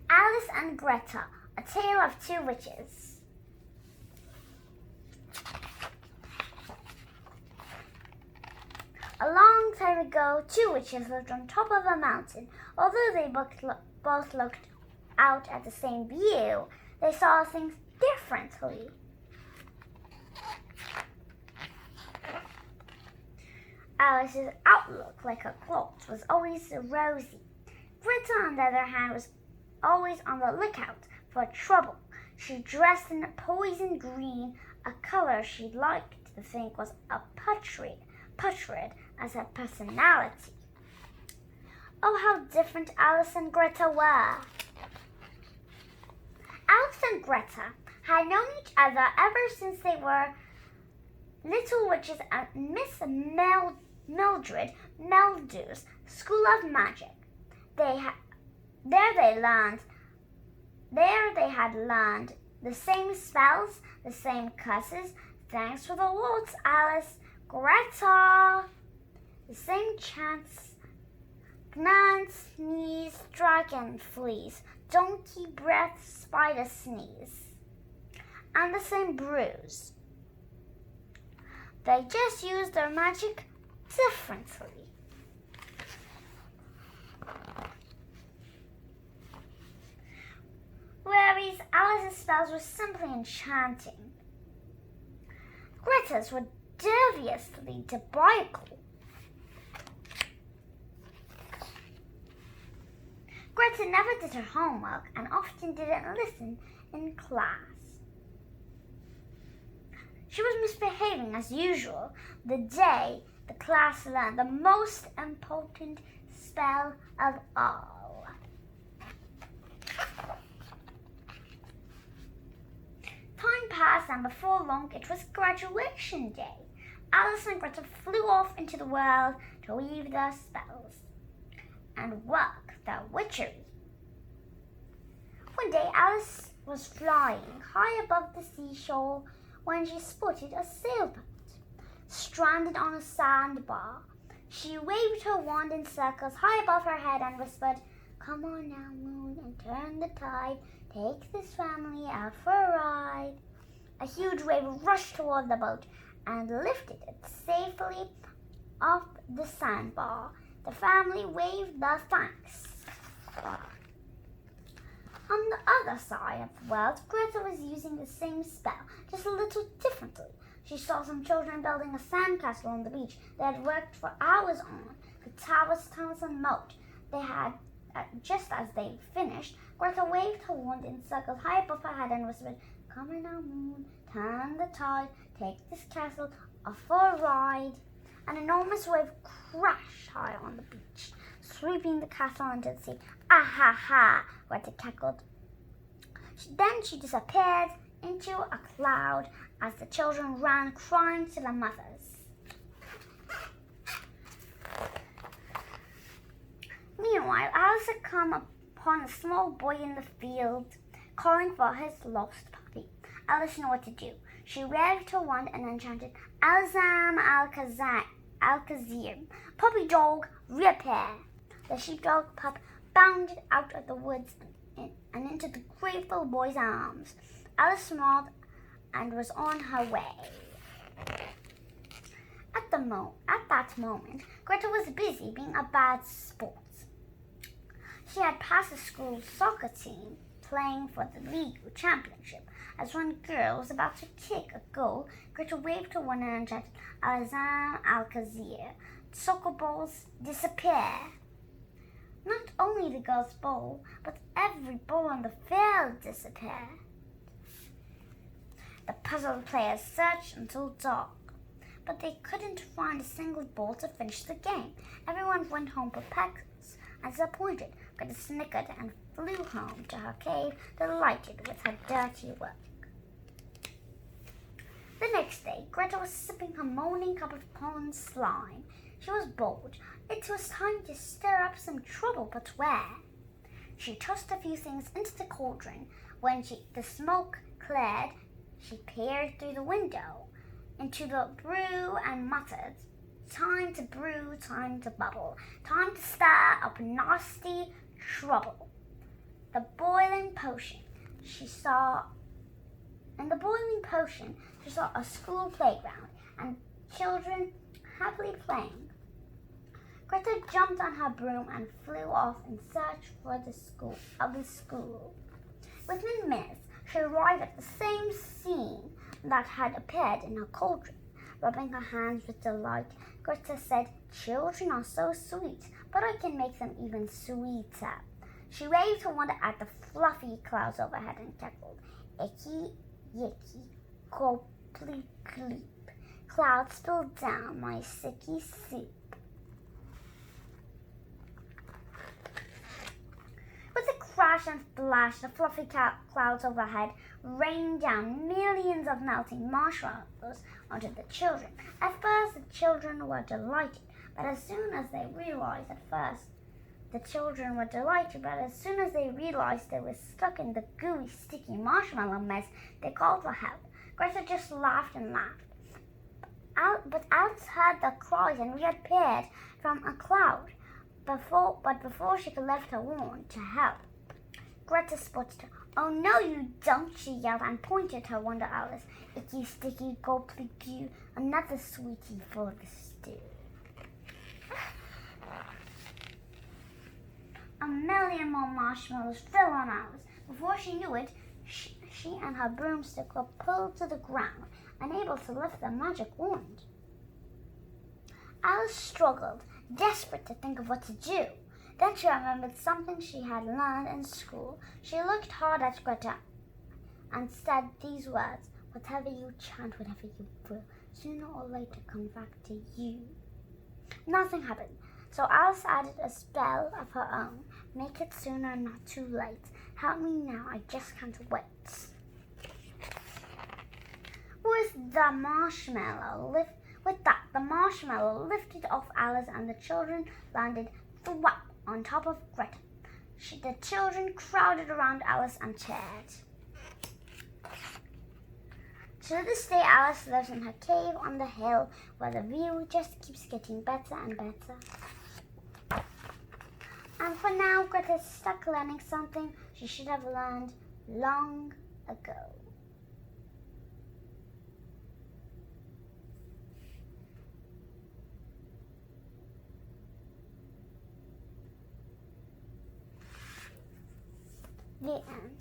Alice and Greta, A Tale of Two Witches. A long time ago, two witches lived on top of a mountain. Although they both looked out at the same view, they saw things differently. Alice's outlook, like her clothes, was always rosy. Greta, on the other hand, was always on the lookout for trouble. She dressed in poison green, a color she liked to think was a putrid as her personality. Oh, how different Alice and Greta were! Alice and Greta had known each other ever since they were little witches at Miss Mildred Meldew's School of Magic. There they had learned the same spells, the same curses. Thanks for the waltz, Alice. Greta! The same chants, glance, sneeze, dragon fleas, donkey breath, spider sneeze, and the same bruise. They just used their magic differently. Whereas Alice's spells were simply enchanting, Greta's were deviously diabolical. Greta never did her homework and often didn't listen in class. She was misbehaving as usual the day the class learned the most important spell of all. Time passed, and before long it was graduation day. Alice and Greta flew off into the world to weave their spells and work their witchery. One day Alice was flying high above the seashore when she spotted a sailboat stranded on a sandbar. She waved her wand in circles high above her head and whispered, "Come on now, moon, and turn the tide. Take this family out for a ride." A huge wave rushed toward the boat and lifted it safely off the sandbar. The family waved their thanks. On the other side of the world, Greta was using the same spell, just a little differently. She saw some children building a sandcastle on the beach they had worked for hours on, the towers, tunnels, and moat. They had, just as they finished, Greta waved her wand in circles high above her head and whispered, "Come on now, moon, turn the tide, take this castle off for a ride." An enormous wave crashed high on the beach, sweeping the castle into the sea. "Ah ha ha!" Greta cackled. Then she disappeared into a cloud as the children ran crying to their mothers. Meanwhile, Alice had come upon a small boy in the field, calling for his lost puppy. Alice knew what to do. She waved her wand and enchanted, "Alzam Alkazir, puppy dog, reappear." The sheepdog pup bounded out of the woods and into the grateful boy's arms. Alice smiled and was on her way. At that moment, Greta was busy being a bad sport. She had passed the school soccer team playing for the league championship. As one girl was about to kick a goal, Greta waved her wand and enchanted, "Alzam Alkazir, soccer balls disappear." Not only the girl's ball, but every ball on the field disappeared. The puzzled players searched until dark, but they couldn't find a single ball to finish the game. Everyone went home perplexed and disappointed. Greta snickered and flew home to her cave, delighted with her dirty work. The next day, Greta was sipping her morning cup of pond slime. She was bored. It was time to stir up some trouble, but where? She tossed a few things into the cauldron. When the smoke cleared, she peered through the window into the brew and muttered, "Time to brew, time to bubble, time to stir up nasty trouble." The boy boiling potion, she saw a school playground and children happily playing. Greta jumped on her broom and flew off in search of the school. Within minutes, she arrived at the same scene that had appeared in her cauldron. Rubbing her hands with delight, Greta said, "Children are so sweet, but I can make them even sweeter." She waved her wand at the fluffy clouds overhead and cackled, "Icky, yicky, copley cleep. Clouds spill down my sicky soup." With a crash and splash, the fluffy clouds overhead rained down millions of melting marshmallows onto the children. At first, the children were delighted, but as soon as they realized they were stuck in the gooey, sticky marshmallow mess, they called for help. Greta just laughed and laughed. But Alice heard the cries and reappeared from a cloud. Before she could lift her wand to help, Greta spotted her. "Oh, no, you don't," she yelled and pointed her wand at Alice. "Icky, sticky, gulpy, goo, another sweetie for the stew." A million more marshmallows fell on Alice. Before she knew it, she and her broomstick were pulled to the ground, unable to lift the magic wand. Alice struggled, desperate to think of what to do. Then she remembered something she had learned in school. She looked hard at Greta and said these words, "Whatever you chant, whatever you will, sooner or later comes back to you." Nothing happened, so Alice added a spell of her own. "Make it sooner, not too late. Help me now, I just can't wait." With that, the marshmallow lifted off Alice and the children landed thwap on top of Greta. The children crowded around Alice and cheered. To this day, Alice lives in her cave on the hill where the view just keeps getting better and better. And for now, Greta's stuck learning something she should have learned long ago. The end.